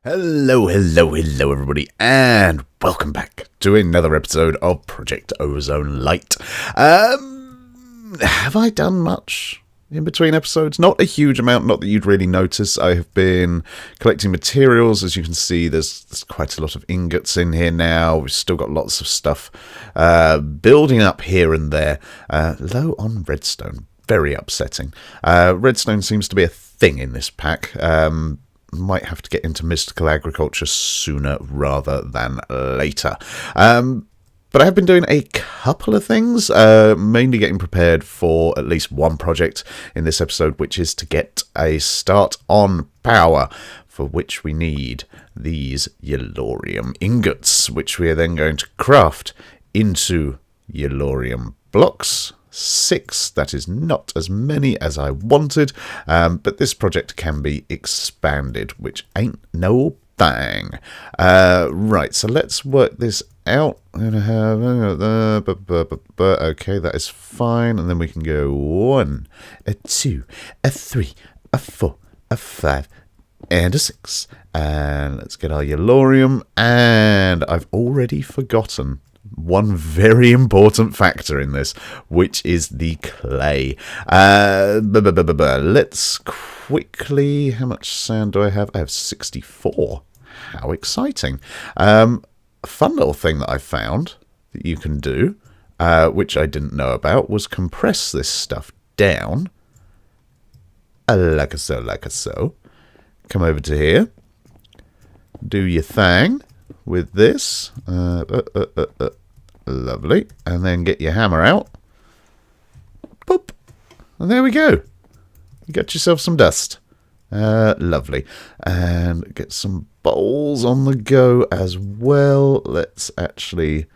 Hello, everybody, and welcome back to another episode of Project Ozone Lite. Have I done much in between episodes? Not a huge amount, not that you'd really notice. I have been collecting materials. As you can see, there's quite a lot of ingots in here now. We've still got lots of stuff building up here and there. Low on redstone. Very upsetting. Redstone seems to be a thing in this pack. Might have to get into mystical agriculture sooner rather than later. But I have been doing a couple of things, mainly getting prepared for at least one project in this episode, which is to get a start on power, for which we need these yellorium ingots, which we are then going to craft into yellorium blocks. 6. That is not as many as I wanted, but this project can be expanded, which ain't no thing. Right, so let's work this out. I'm going to have okay, that is fine, and then we can go 1, a 2, a 3, a 4, a 5, and a 6. And let's get our yellorium, and I've already forgotten one very important factor in this, which is the clay. Let's quickly... How much sand do I have? I have 64. How exciting. A fun little thing that I found that you can do, which I didn't know about, was compress this stuff down. Like so. Come over to here. Do your thing with this. Lovely. And then get your hammer out. Boop. And there we go. You got yourself some dust. Lovely. And get some bowls on the go as well. Let's actually,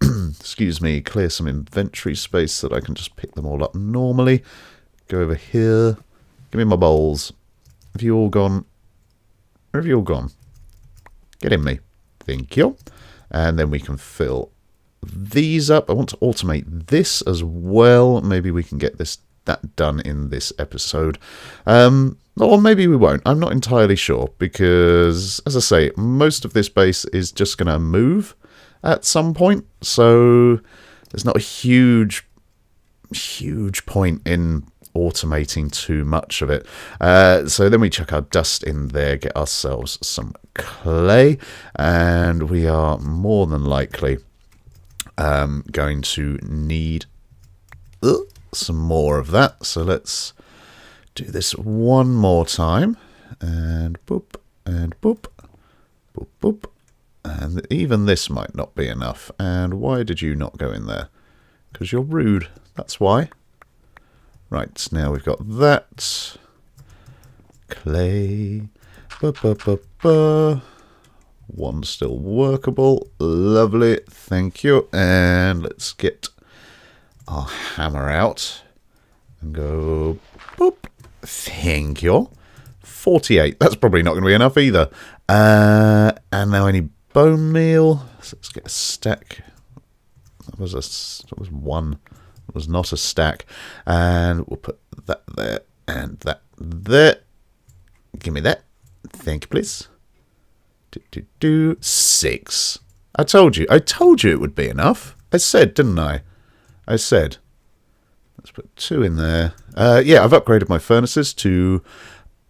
excuse me, clear some inventory space so that I can just pick them all up normally. Go over here. Give me my bowls. Have you all gone? Where have you all gone? Get in me. Thank you. And then we can fill these up. I want to automate this as well. Maybe we can get that done in this episode. Or maybe we won't. I'm not entirely sure because, as I say, most of this base is just going to move at some point. So there's not a huge point in automating too much of it. So then we chuck our dust in there, get ourselves some clay, and we are more than likely going to need some more of that. So let's do this one more time, and boop, and boop, boop, boop. And even this might not be enough. And why did you not go in there? Because you're rude. That's why. Right, now we've got that. Clay. One still workable. Lovely. Thank you. And let's get our hammer out. And go boop. Thank you. 48. That's probably not going to be enough either. And now I need bone meal. So let's get a stack. That was one. It was not a stack. And we'll put that there and that there. Give me that. Thank you, please. 6. I told you it would be enough. I said, didn't I? I said. Let's put 2 in there. Yeah, I've upgraded my furnaces to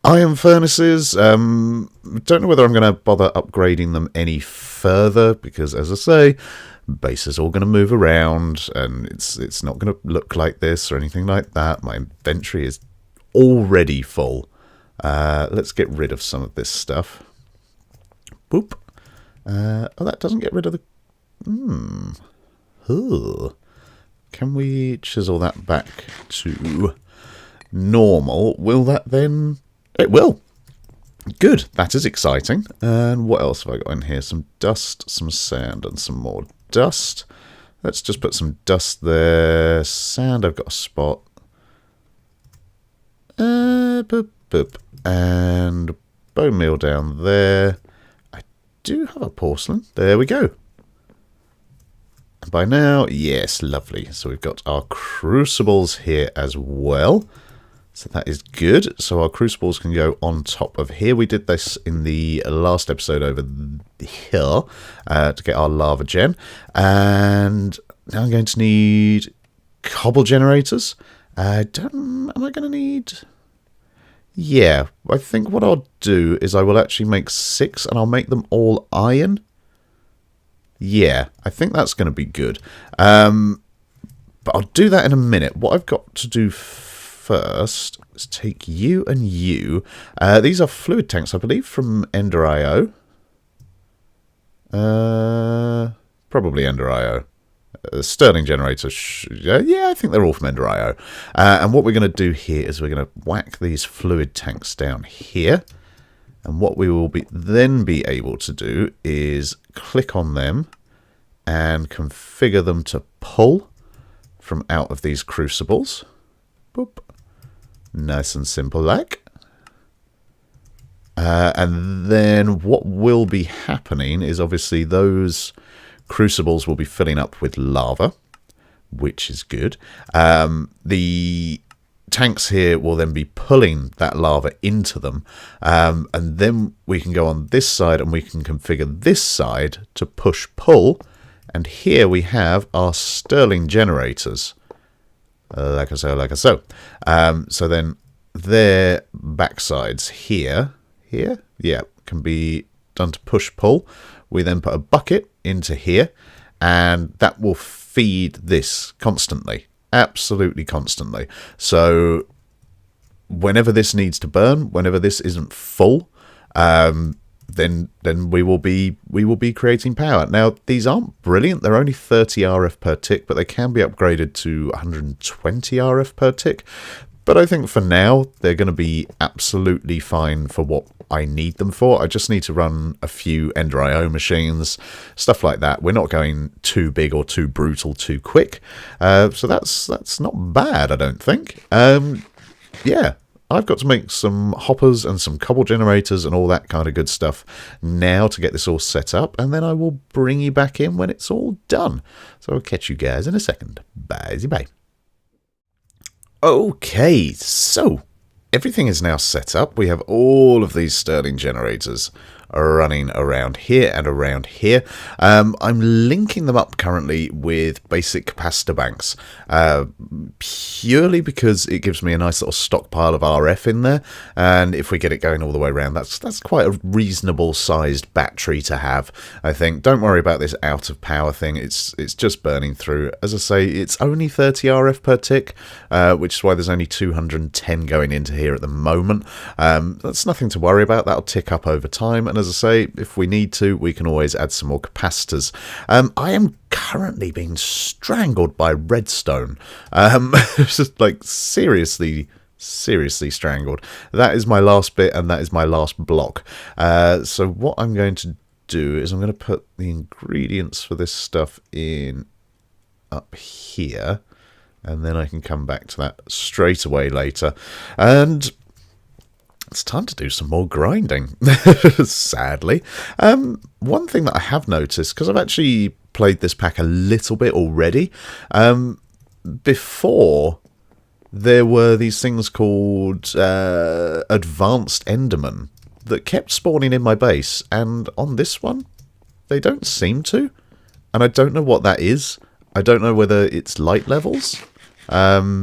iron furnaces. Don't know whether I'm going to bother upgrading them any further because, as I say, base is all going to move around and it's not going to look like this or anything like that. My inventory is already full. Let's get rid of some of this stuff. Boop. Oh, that doesn't get rid of the... Can we chisel that back to normal? Will that then... It will. Good. That is exciting. And what else have I got in here? Some dust, some sand, and some more dust. Let's just put some dust there. Sand, I've got a spot. Boop, boop. And bone meal down there. I do have a porcelain. There we go. And by now, yes, lovely. So we've got our crucibles here as well. So that is good. So our crucibles can go on top of here. We did this in the last episode over here to get our lava gen. And now I'm going to need cobble generators. Am I going to need... Yeah, I think what I'll do is I will actually make 6 and I'll make them all iron. Yeah, I think that's going to be good. But I'll do that in a minute. What I've got to do first is take you and you. These are fluid tanks, I believe, from Ender.io. Probably Ender.io. Sterling generator. Yeah, I think they're all from Ender.io. And what we're going to do here is we're going to whack these fluid tanks down here. And what we will then be able to do is click on them and configure them to pull from out of these crucibles. Boop. Nice and simple like. And then what will be happening is obviously those crucibles will be filling up with lava, which is good. The tanks here will then be pulling that lava into them, and then we can go on this side and we can configure this side to push pull, and here we have our Stirling generators, like so. So then their backsides here, yeah, can be done to push pull. We then put a bucket into here, and that will feed this constantly. Absolutely constantly. So whenever this needs to burn, whenever this isn't full, then we will be creating power. Now these aren't brilliant. They're only 30 RF per tick, but they can be upgraded to 120 RF per tick. But I think for now they're going to be absolutely fine for what I need them for. I just need to run a few Ender.io machines, stuff like that. We're not going too big or too brutal too quick. So that's not bad, I don't think. Yeah, I've got to make some hoppers and some cobble generators and all that kind of good stuff now to get this all set up. And then I will bring you back in when it's all done. So I'll catch you guys in a second. Bye. Okay, so everything is now set up. We have all of these Stirling generators running around here and around here. I'm linking them up currently with basic capacitor banks, purely because it gives me a nice little stockpile of RF in there, and if we get it going all the way around, that's quite a reasonable sized battery to have, I think. Don't worry about this out of power thing. It's just burning through. As I say, it's only 30 RF per tick, which is why there's only 210 going into here at the moment. That's nothing to worry about. That'll tick up over time, and as I say, if we need to, we can always add some more capacitors. I am currently being strangled by redstone. Just like seriously strangled. That is my last bit, and that is my last block. So what I'm going to do is I'm going to put the ingredients for this stuff in up here, and then I can come back to that straight away later. And it's time to do some more grinding, sadly. One thing that I have noticed, because I've actually played this pack a little bit already, before there were these things called Advanced Endermen that kept spawning in my base, and on this one, they don't seem to, and I don't know what that is. I don't know whether it's light levels. Yeah,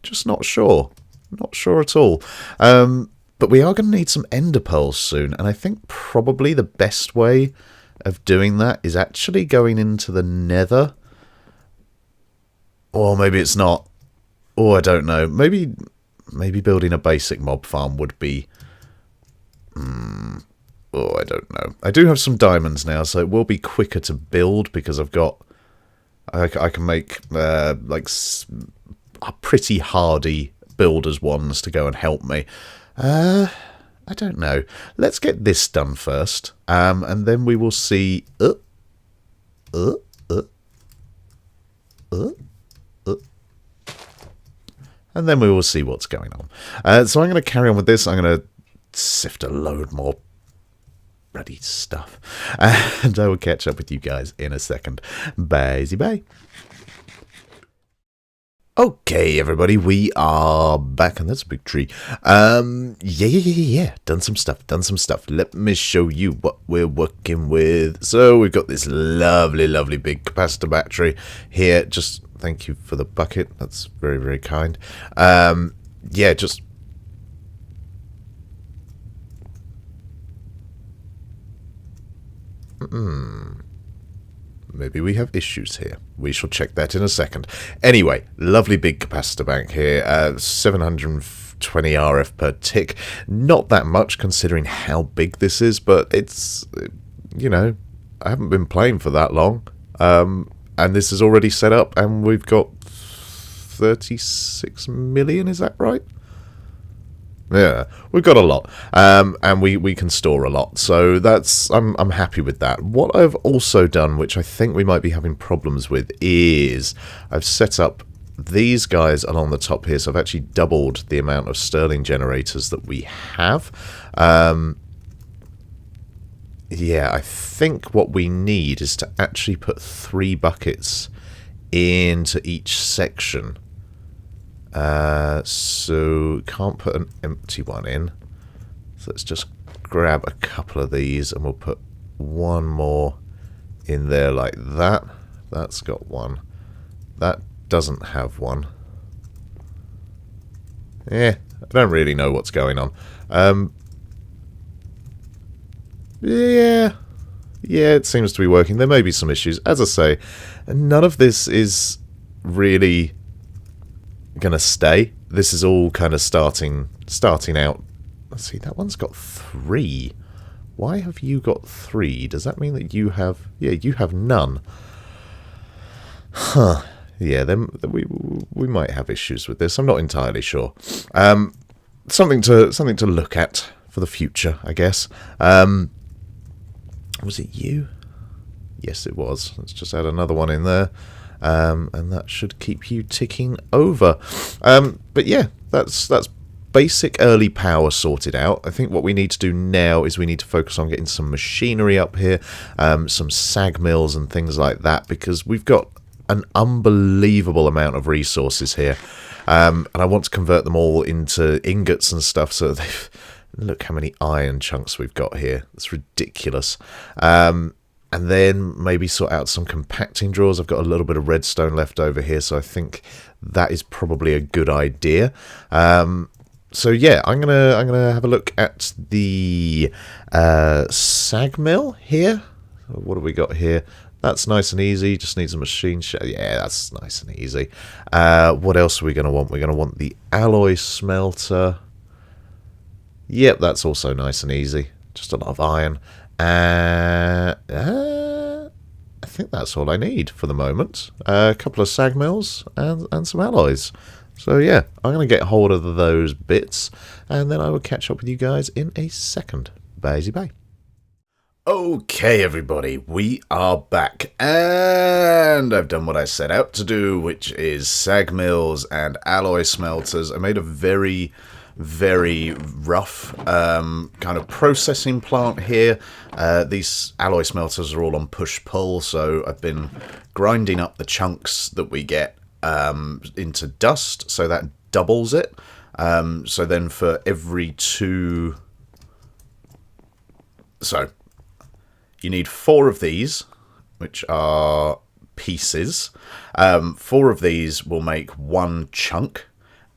just not sure. Not sure at all. But we are going to need some ender pearls soon, and I think probably the best way of doing that is actually going into the nether. Or maybe it's not. Oh, I don't know. Maybe building a basic mob farm would be... Oh, I don't know. I do have some diamonds now, so it will be quicker to build because I've got... I can make like a pretty hardy builders ones to go and help me. I don't know. Let's get this done first, and then we will see. And then we will see what's going on. So I'm going to carry on with this. I'm going to sift a load more bloody stuff, and I will catch up with you guys in a second. Bye. Okay, everybody, we are back, and that's a big tree. Yeah. Done some stuff. Let me show you what we're working with. So we've got this lovely big capacitor battery here. Just thank you for the bucket. That's very, very kind. Yeah, just... Maybe we have issues here. We shall check that in a second. Anyway, lovely big capacitor bank here. 720 RF per tick. Not that much considering how big this is, but it's, you know, I haven't been playing for that long. And this is already set up, and we've got 36 million, is that right? Yeah, we've got a lot, and we can store a lot, so that's I'm happy with that. What I've also done, which I think we might be having problems with, is I've set up these guys along the top here, so I've actually doubled the amount of Stirling generators that we have. Yeah, I think what we need is to actually put 3 buckets into each section. So can't put an empty one in. So let's just grab a couple of these and we'll put one more in there like that. That's got one. That doesn't have one. I don't really know what's going on. Yeah, it seems to be working. There may be some issues. As I say, none of this is really gonna stay. This is all kind of starting out. Let's see, that one's got 3. Why have you got 3? Does that mean that you have... Yeah, you have none. Huh. Yeah, then we might have issues with this. I'm not entirely sure. Something to look at for the future, I guess. Was it you? Yes, it was. Let's just add another one in there. And that should keep you ticking over. But yeah, that's basic early power sorted out. I think what we need to do now is we need to focus on getting some machinery up here, some sag mills and things like that, because we've got an unbelievable amount of resources here. And I want to convert them all into ingots and stuff, so look how many iron chunks we've got here. It's ridiculous. And then maybe sort out some compacting drawers. I've got a little bit of redstone left over here, so I think that is probably a good idea. So yeah, I'm gonna have a look at the sag mill here. What have we got here? That's nice and easy. Just needs a machine shed. Yeah, that's nice and easy. What else are we gonna want? We're gonna want the alloy smelter. Yep, that's also nice and easy. Just a lot of iron. I think that's all I need for the moment. A couple of sag mills and some alloys. So yeah, I'm going to get hold of those bits, and then I will catch up with you guys in a second. Bye. Okay, everybody, we are back, and I've done what I set out to do, which is sag mills and alloy smelters. I made a very rough kind of processing plant here. These alloy smelters are all on push-pull, so I've been grinding up the chunks that we get into dust, so that doubles it. So then for every 2... So you need 4 of these, which are pieces. 4 of these will make 1 chunk.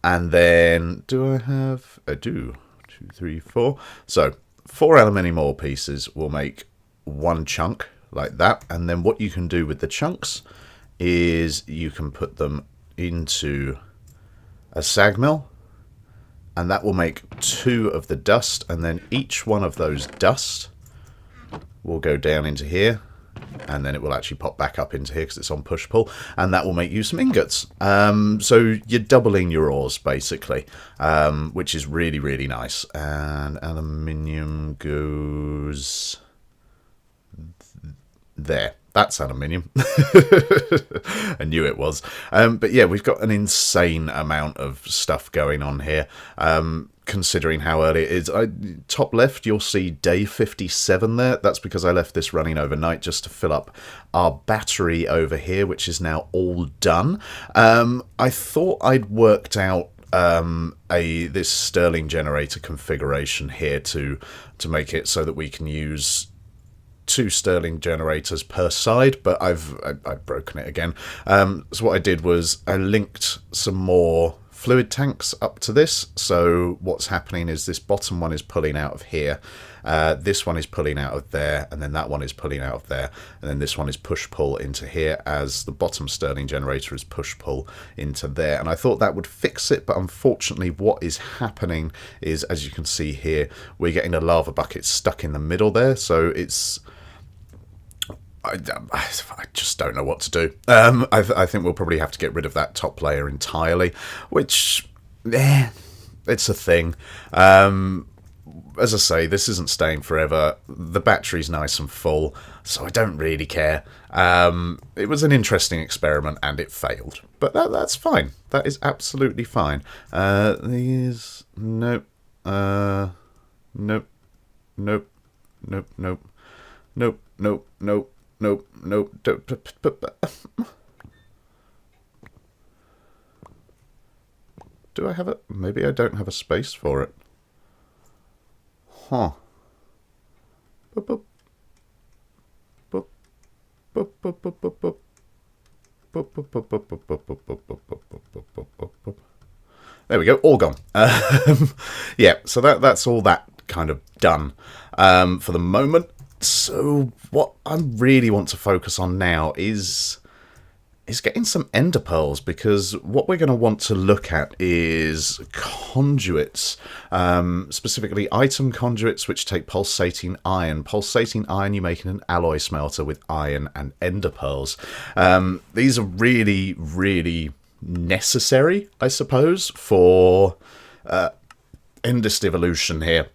And then, I do. 2, 3, 4. So, 4 aluminium ore pieces will make 1 chunk, like that. And then what you can do with the chunks is you can put them into a sag mill. And that will make 2 of the dust. And then each one of those dust will go down into here. And then it will actually pop back up into here because it's on push-pull, and that will make you some ingots. So you're doubling your ores, basically, which is really nice. And aluminium goes there. That's aluminium. I knew it was. But yeah, we've got an insane amount of stuff going on here. considering how early it is. Top left, you'll see day 57 there. That's because I left this running overnight just to fill up our battery over here, which is now all done. I thought I'd worked out this Stirling generator configuration here to make it so that we can use 2 Stirling generators per side, but I've broken it again. So what I did was I linked some more fluid tanks up to this. So what's happening is this bottom one is pulling out of here, this one is pulling out of there, and then that one is pulling out of there, and then this one is push-pull into here, as the bottom Stirling generator is push-pull into there. And I thought that would fix it, but unfortunately what is happening is, as you can see here, we're getting a lava bucket stuck in the middle there, so it's... I just don't know what to do. I think we'll probably have to get rid of that top layer entirely, which, it's a thing. As I say, this isn't staying forever. The battery's nice and full, so I don't really care. It was an interesting experiment, and it failed. But that's fine. That is absolutely fine. These... Nope. Nope. Nope. Nope. Nope. Nope. Nope. Nope. Nope. Nope, nope. Do I have it? Maybe I don't have a space for it. Huh. Boop, boop. Boop, boop, boop, boop, boop. Boop, boop, boop, boop, boop, boop, boop, boop, boop, boop, boop, boop, boop, boop. There we go, all gone. Yeah, so that's all that kind of done for the moment. So what I really want to focus on now is getting some ender pearls, because what we're going to want to look at is conduits, specifically item conduits which take pulsating iron. Pulsating iron you make in an alloy smelter with iron and ender pearls. These are really, really necessary, I suppose, for endist evolution here.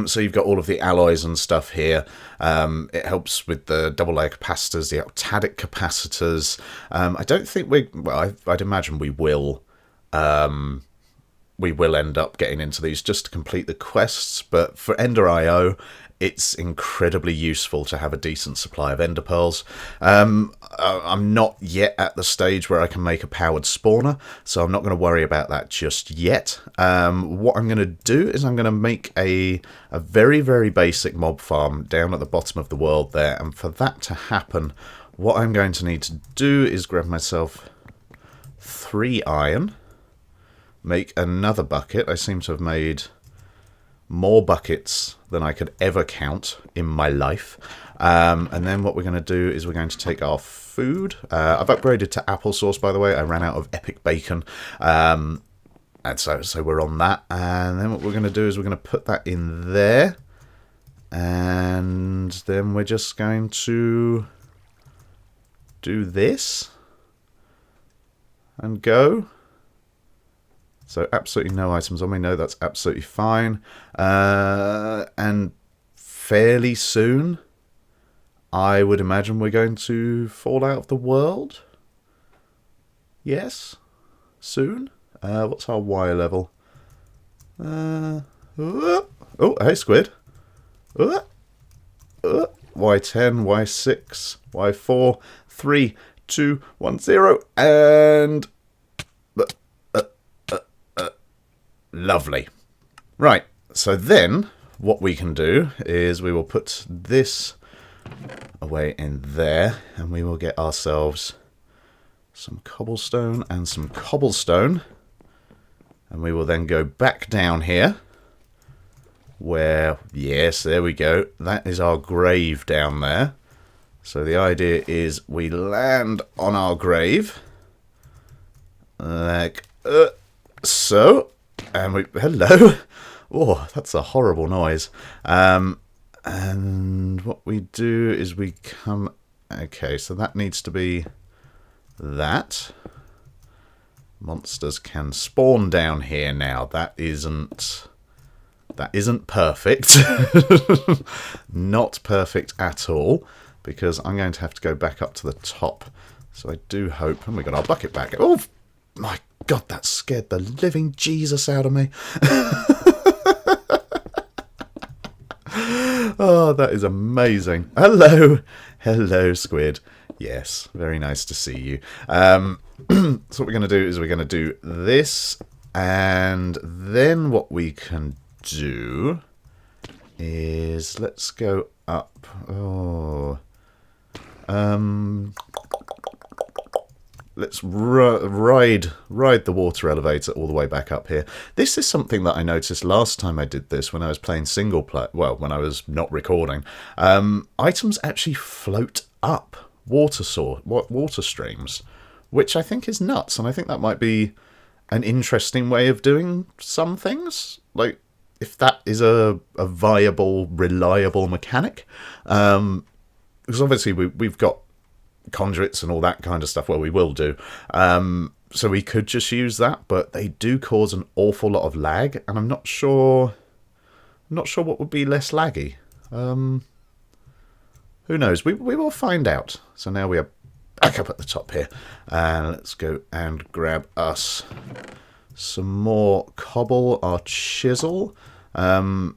So you've got all of the alloys and stuff here. It helps with the double layer capacitors, the octadic capacitors. I don't think I'd imagine we will end up getting into these just to complete the quests. But for Ender IO, it's incredibly useful to have a decent supply of ender pearls. I'm not yet at the stage where I can make a powered spawner, so I'm not going to worry about that just yet. What I'm going to do is I'm going to make a very, very basic mob farm down at the bottom of the world there, and for that to happen, what I'm going to need to do is grab myself 3 iron, make another bucket. I seem to have made more buckets than I could ever count in my life. And then what we're going to do is we're going to take our food. I've upgraded to applesauce, by the way. I ran out of epic bacon. And so we're on that. And then what we're going to do is we're going to put that in there. And then we're just going to do this. And go. So absolutely no items on me. No, that's absolutely fine. And fairly soon, I would imagine we're going to fall out of the world. Yes? Soon? What's our Y level? Oh, hey, squid. Y10, Y6, Y4, 3, 2, 1, 0, and... Lovely. Right, so then what we can do is we will put this away in there, and we will get ourselves some cobblestone and some cobblestone, and we will then go back down here where, yes, there we go, that is our grave down there. So the idea is we land on our grave like so. And we... Hello! Oh, that's a horrible noise. And what we do is we come... Okay, so that needs to be that. Monsters can spawn down here now. That isn't perfect. Not perfect at all, because I'm going to have to go back up to the top. So I do hope... And we got our bucket back. Oh! my God, that scared the living Jesus out of me. Oh, that is amazing. Hello. Hello, squid. Yes, very nice to see you. So what we're going to do is we're going to do this, and then what we can do is let's go up. Oh, let's ride the water elevator all the way back up here. This is something that I noticed last time I did this when I was playing single player. Well, when I was not recording. Items actually float up water streams, which I think is nuts, and I think that might be an interesting way of doing some things. Like, if that is a viable, reliable mechanic. Because obviously we've got conduits and all that kind of stuff. Well, we will do. So we could just use that, but they do cause an awful lot of lag, and I'm not sure what would be less laggy. Who knows? We will find out. So now we are back up at the top here, and let's go and grab us some more cobble, our chisel. I've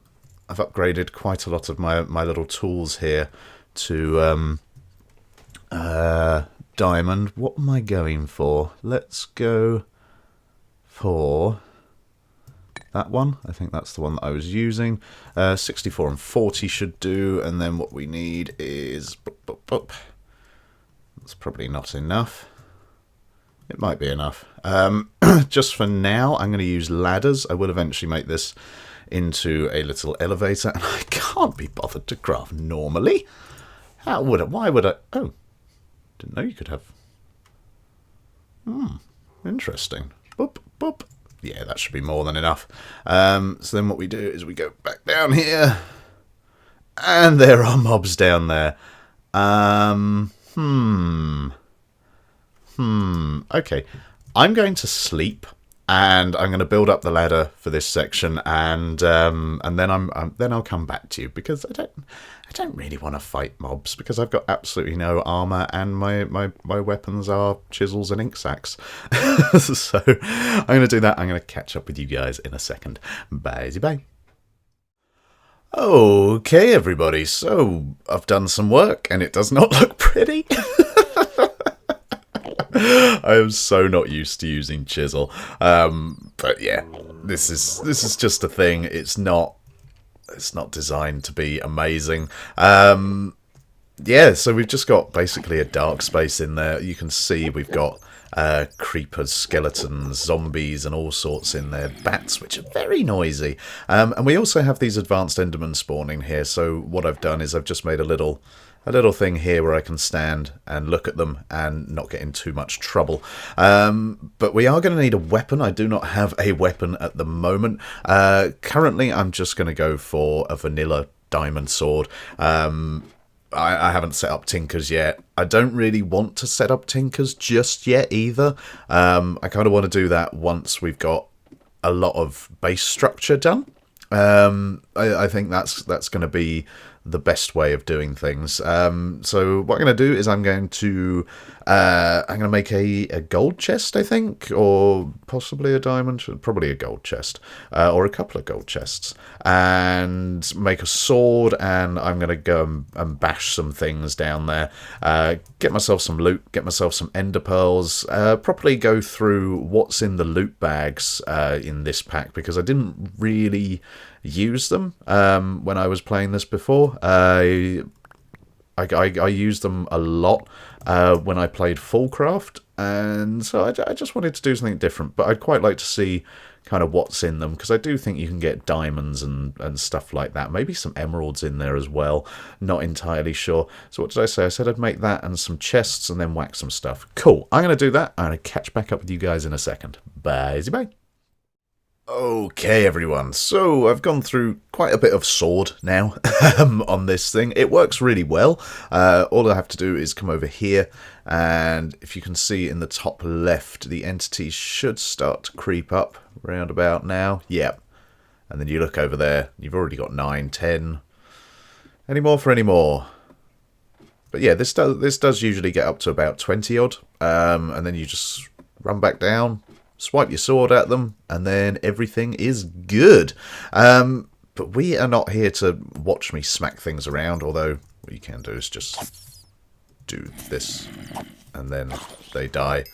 upgraded quite a lot of my little tools here to diamond. What am I going for? Let's go for that one. I think that's the one that I was using. 64 and 40 should do, and then what we need is that's probably not enough. It might be enough. Just for now, I'm going to use ladders. I will eventually make this into a little elevator, and I can't be bothered to craft normally. How would I? Why would I? Oh, didn't know you could have. Interesting. Boop, boop. Yeah, that should be more than enough. So then what we do is we go back down here, and there are mobs down there. Okay, I'm going to sleep, and I'm going to build up the ladder for this section, and then then I'll come back to you, because I don't really want to fight mobs, because I've got absolutely no armor, and my weapons are chisels and ink sacs. So I'm going to do that. I'm going to catch up with you guys in a second. Bye. Okay, everybody. So I've done some work, and it does not look pretty. I am so not used to using chisel, but yeah, this is just a thing. It's not designed to be amazing. Yeah, so we've just got basically a dark space in there. You can see we've got creepers, skeletons, zombies, and all sorts in there. Bats, which are very noisy. And we also have these advanced endermen spawning here. So what I've done is I've just made a little thing here where I can stand and look at them and not get in too much trouble. But we are going to need a weapon. I do not have a weapon at the moment. Currently, I'm just going to go for a vanilla diamond sword. I haven't set up tinkers yet. I don't really want to set up tinkers just yet either. I kind of want to do that once we've got a lot of base structure done. I think that's going to be the best way of doing things. So what I'm going to do is I'm going to make a gold chest, I think, or possibly a diamond, probably a gold chest, or a couple of gold chests, and make a sword, and I'm going to go and bash some things down there, get myself some loot, get myself some ender pearls, properly go through what's in the loot bags in this pack, because I didn't really use them when I was playing this before. I used them a lot when I played Fullcraft, and so I just wanted to do something different, but I'd quite like to see kind of what's in them, because I do think you can get diamonds and stuff like that, maybe some emeralds in there as well, not entirely sure. So what did I say? I said I'd make that and some chests and then whack some stuff. Cool, I'm going to do that. I'm going to catch back up with you guys in a second. Bye. Okay, everyone, so I've gone through quite a bit of sword now on this thing. It works really well. All I have to do is come over here, and if you can see in the top left, the entities should start to creep up round about now. Yep. And then you look over there, you've already got 9, 10. Any more for any more? But yeah, this does usually get up to about 20 odd, and then you just run back down, swipe your sword at them, and then everything is good. But we are not here to watch me smack things around, although what you can do is just do this, and then they die.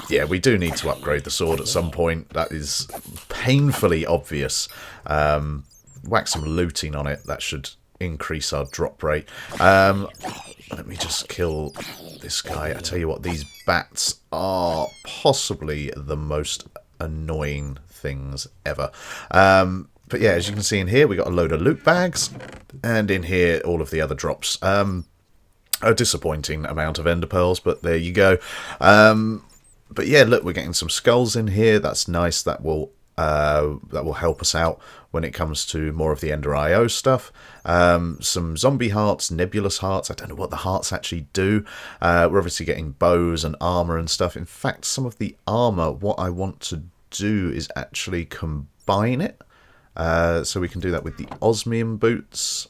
Yeah, we do need to upgrade the sword at some point. That is painfully obvious. Whack some looting on it. That should increase our drop rate. Let me just kill this guy. I tell you what, these bats are possibly the most annoying things ever. But yeah, as you can see in here, we got a load of loot bags, and in here, all of the other drops. A disappointing amount of ender pearls, but there you go. But yeah, look, we're getting some skulls in here. That's nice. That will help us out when it comes to more of the Ender IO stuff. Some zombie hearts, nebulous hearts. I don't know what the hearts actually do. We're obviously getting bows and armor and stuff. In fact, some of the armor, what I want to do is actually combine it. So we can do that with the osmium boots.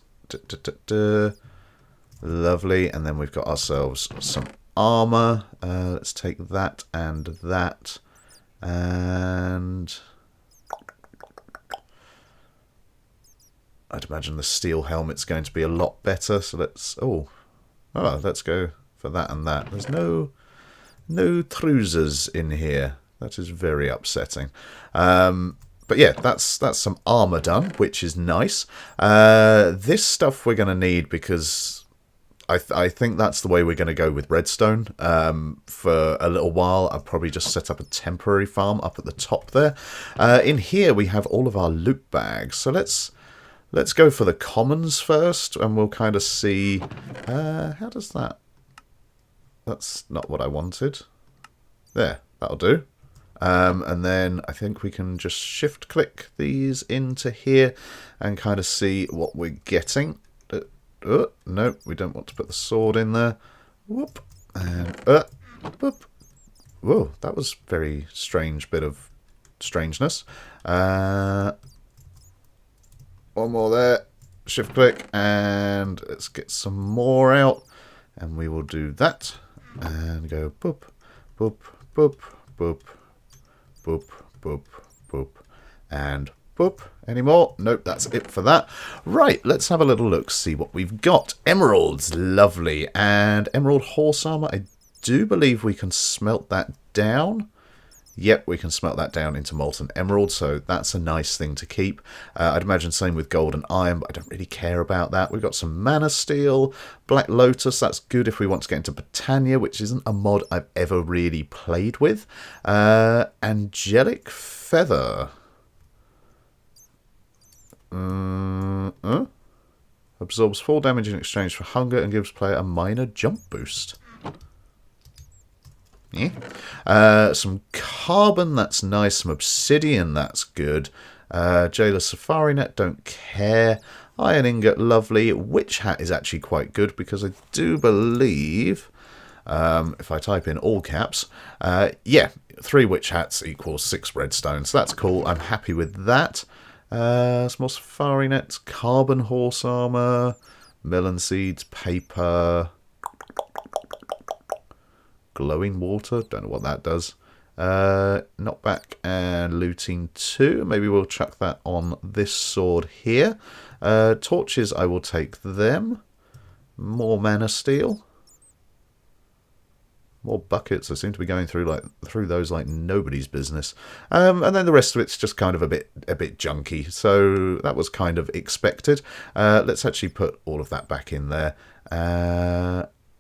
Lovely. And then we've got ourselves some armor. Let's take that and that. And I'd imagine the steel helmet's going to be a lot better. So let's let's go for that and that. There's no trousers in here. That is very upsetting. But yeah, that's some armor done, which is nice. This stuff we're going to need because I think that's the way we're going to go with redstone for a little while. I'll probably just set up a temporary farm up at the top there. In here we have all of our loot bags. So let's go for the commons first, and we'll kind of see how does that. That's not what I wanted. There, that'll do. And then I think we can just shift click these into here and kind of see what we're getting. No, we don't want to put the sword in there. Whoop. And whoop. Whoa, that was very strange bit of strangeness. One more there. Shift click, and let's get some more out. And we will do that. And go boop, boop, boop, boop. Boop, boop, boop, and boop. Any more? Nope, that's it for that. Right, let's have a little look, see what we've got. Emeralds, lovely. And emerald horse armor, I do believe we can smelt that down. Yep, we can smelt that down into molten emerald, so that's a nice thing to keep. I'd imagine same with gold and iron, but I don't really care about that. We've got some mana steel, black lotus, that's good if we want to get into Britannia, which isn't a mod I've ever really played with. Angelic feather. Absorbs 4 damage in exchange for hunger and gives player a minor jump boost. Yeah. Some carbon, that's nice. Some obsidian, that's good. Jailer Safari Net, don't care. Iron ingot, lovely. Witch hat is actually quite good because I do believe, if I type in all caps, yeah, 3 witch hats equals 6 redstone. So that's cool. I'm happy with that. Some more Safari Nets, carbon horse armor, melon seeds, paper. Glowing water, don't know what that does. Knockback and looting 2. Maybe we'll chuck that on this sword here. Torches, I will take them. More mana steel. More buckets. I seem to be going through those like nobody's business. And then the rest of it's just kind of a bit junky. So that was kind of expected. Let's actually put all of that back in there.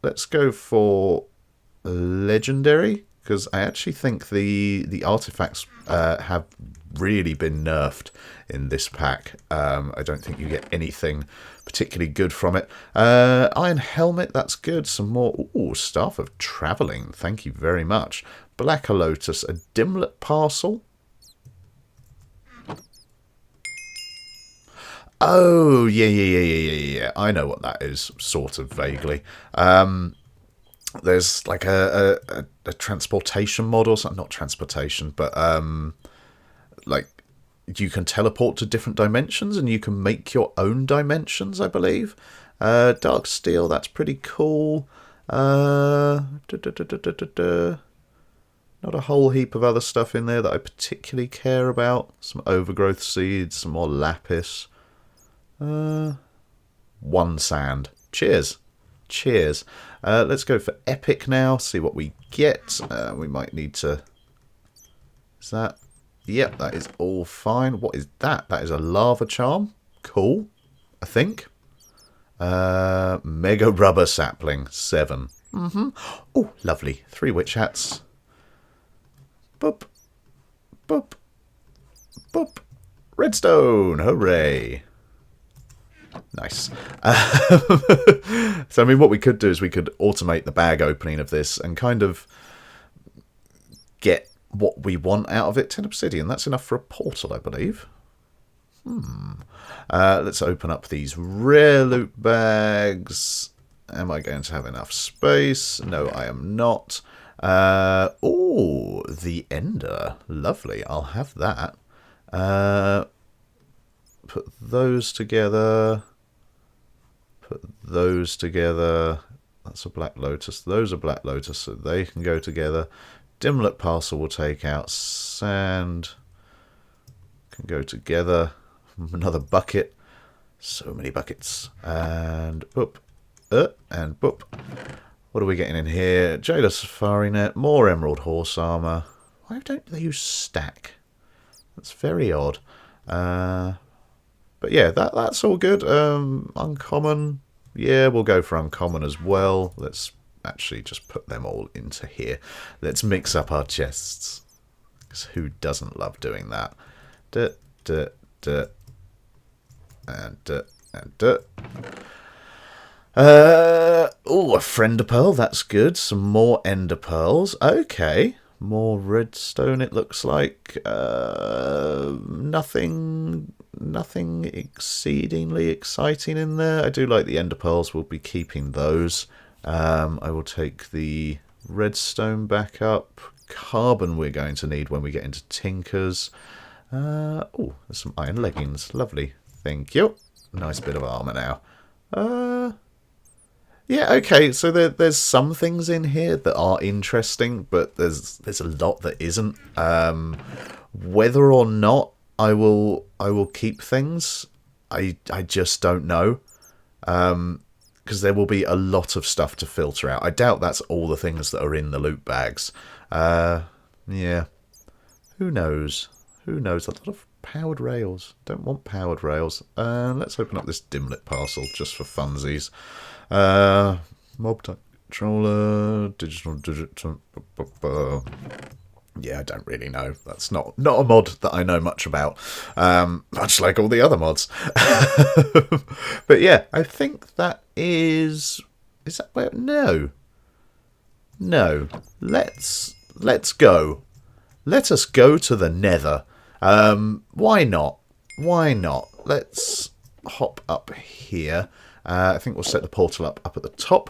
Let's go for legendary, because I actually think the artifacts have really been nerfed in this pack. I don't think you get anything particularly good from it. Iron helmet, that's good. Some more Staff of Travelling, thank you very much. Black lotus, a dimlet parcel. Oh yeah, I know what that is, sort of vaguely. There's like a transportation mod or something, not transportation, but like you can teleport to different dimensions and you can make your own dimensions, I believe. Dark steel, that's pretty cool. Not a whole heap of other stuff in there that I particularly care about. Some overgrowth seeds, some more lapis. 1 sand. Cheers. Cheers. Let's go for epic now. See what we get. We might need to... Is that... Yep, that is all fine. What is that? That is a lava charm. Cool, I think. Mega rubber sapling. 7. Oh, lovely. 3 witch hats. Boop. Boop. Boop. Redstone. Hooray. Nice. So, I mean, what we could do is we could automate the bag opening of this and kind of get what we want out of it. 10 obsidian. That's enough for a portal, I believe. Let's open up these rare loot bags. Am I going to have enough space? No, I am not. Oh, the ender. Lovely. I'll have that. Put those together. Put those together. That's a black lotus. Those are black lotus, so they can go together. Dimlet parcel will take out. Sand can go together. Another bucket. So many buckets. And boop. And boop. What are we getting in here? Jailer Safari Net. More Emerald Horse Armor. Why don't they use stack? That's very odd. But yeah, that's all good. Uncommon. Yeah, we'll go for uncommon as well. Let's actually just put them all into here. Let's mix up our chests. Because who doesn't love doing that? Oh, a friender pearl. That's good. Some more ender pearls. Okay. More redstone, it looks like. Nothing exceedingly exciting in there. I do like the ender pearls. We'll be keeping those. I will take the redstone back up. Carbon we're going to need when we get into Tinker's. Oh, there's some iron leggings. Lovely. Thank you. Nice bit of armor now. Yeah, okay, so there's some things in here that are interesting, but there's a lot that isn't. Whether or not I will keep things, I just don't know. Because there will be a lot of stuff to filter out. I doubt that's all the things that are in the loot bags. Yeah. Who knows? Who knows? A lot of powered rails. Don't want powered rails. Let's open up this dimlet parcel just for funsies. Mob type controller, digital. Yeah, I don't really know. That's not a mod that I know much about. Much like all the other mods. But yeah, I think that is that where? No. Let's go. Let us go to the Nether. Why not? Let's hop up here. I think we'll set the portal up at the top.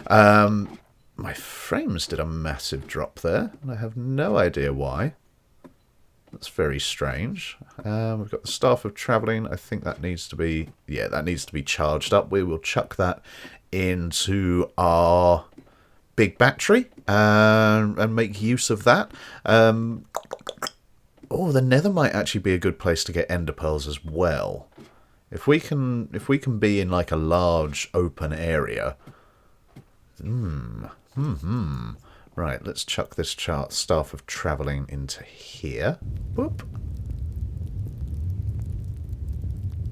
My frames did a massive drop there, and I have no idea why. That's very strange. We've got the Staff of Travelling. I think that needs to be... Yeah, that needs to be charged up. We will chuck that into our big battery and make use of that. Oh, the Nether might actually be a good place to get ender pearls as well. If we can be in like a large open area. Right, let's chuck this Staff of Travelling into here. Boop.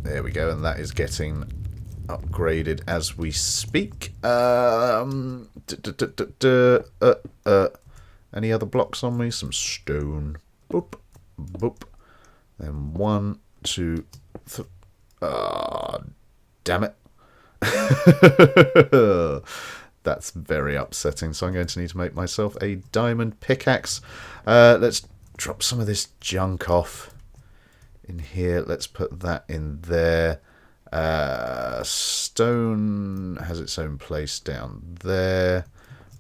There we go, and that is getting upgraded as we speak. Any other blocks on me? Some stone. Boop. Boop. Then 1, 2, 3. Ah, damn it. That's very upsetting. So I'm going to need to make myself a diamond pickaxe. Let's drop some of this junk off in here. Let's put that in there. Stone has its own place down there.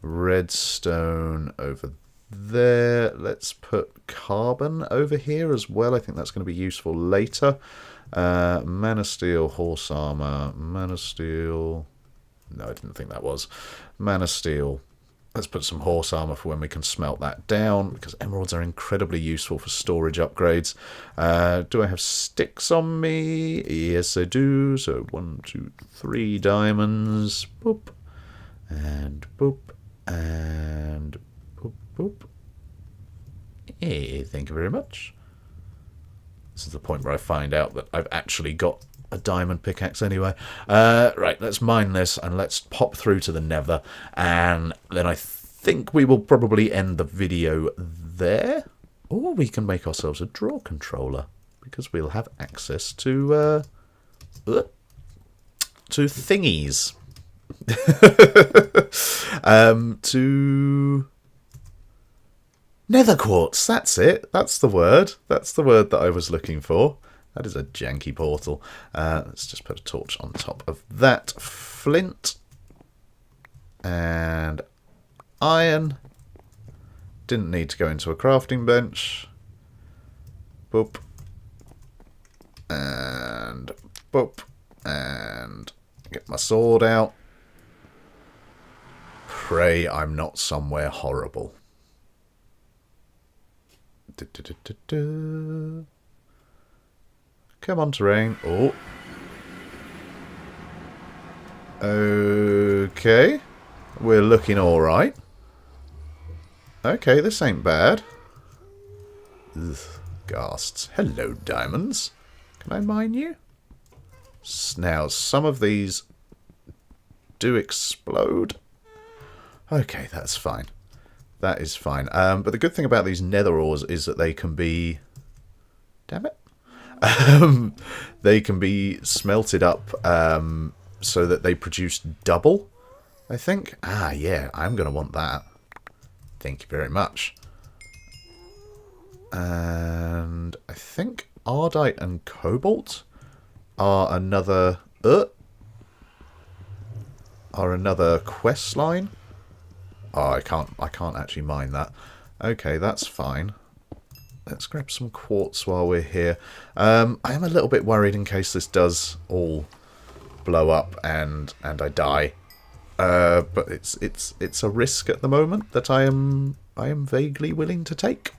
Redstone over there. Let's put carbon over here as well. I think that's going to be useful later. Man of Steel, Horse Armor, Man of Steel... No, I didn't think that was. Man of Steel. Let's put some horse armor for when we can smelt that down, because emeralds are incredibly useful for storage upgrades. Do I have sticks on me? Yes, I do. So 1, 2, 3 diamonds. Boop. And boop. And boop, boop. Hey, thank you very much. This is the point where I find out that I've actually got a diamond pickaxe anyway. Right, let's mine this and let's pop through to the nether. And then I think we will probably end the video there. Or we can make ourselves a draw controller, because we'll have access to thingies. To nether quartz, that's it. That's the word. That's the word that I was looking for. That is a janky portal. Let's just put a torch on top of that. Flint. And iron. Didn't need to go into a crafting bench. Boop. And boop. And get my sword out. Pray I'm not somewhere horrible. Come on, terrain. Oh. Okay. We're looking alright. Okay, this ain't bad. Ugh, ghasts. Hello, diamonds. Can I mine you? Now, some of these do explode. Okay, that's fine. That is fine. But the good thing about these nether ores is that they can be... Damn it. They can be smelted up so that they produce double, I think. Ah, yeah, I'm going to want that. Thank you very much. And I think Ardite and Cobalt are another quest line. Oh, I can't actually mine that. Okay, that's fine. Let's grab some quartz while we're here. I am a little bit worried in case this does all blow up and I die. But it's a risk at the moment that I am vaguely willing to take.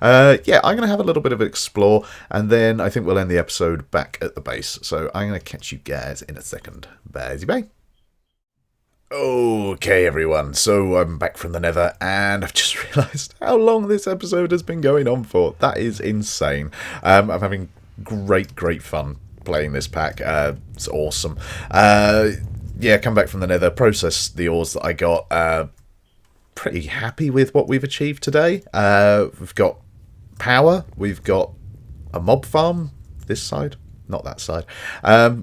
Yeah, I'm going to have a little bit of explore, and then I think we'll end the episode back at the base. So I'm going to catch you guys in a second. Bye bye. Okay, everyone, so I'm back from the nether, and I've just realised how long this episode has been going on for. That is insane. I'm having great fun playing this pack. It's awesome. Yeah, come back from the nether, process the ores that I got. Pretty happy with what we've achieved today. We've got power, we've got a mob farm this side. Not that side.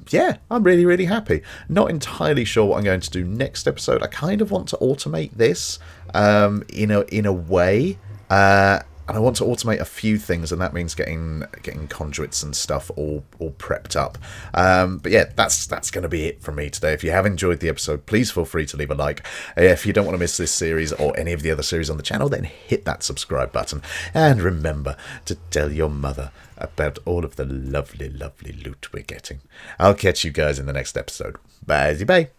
Yeah, I'm really happy. Not entirely sure what I'm going to do next episode. I kind of want to automate this in a way. And I want to automate a few things, and that means getting conduits and stuff all prepped up. But yeah, that's going to be it from me today. If you have enjoyed the episode, please feel free to leave a like. If you don't want to miss this series or any of the other series on the channel, then hit that subscribe button. And remember to tell your mother about all of the lovely loot we're getting. I'll catch you guys in the next episode. Bye bye.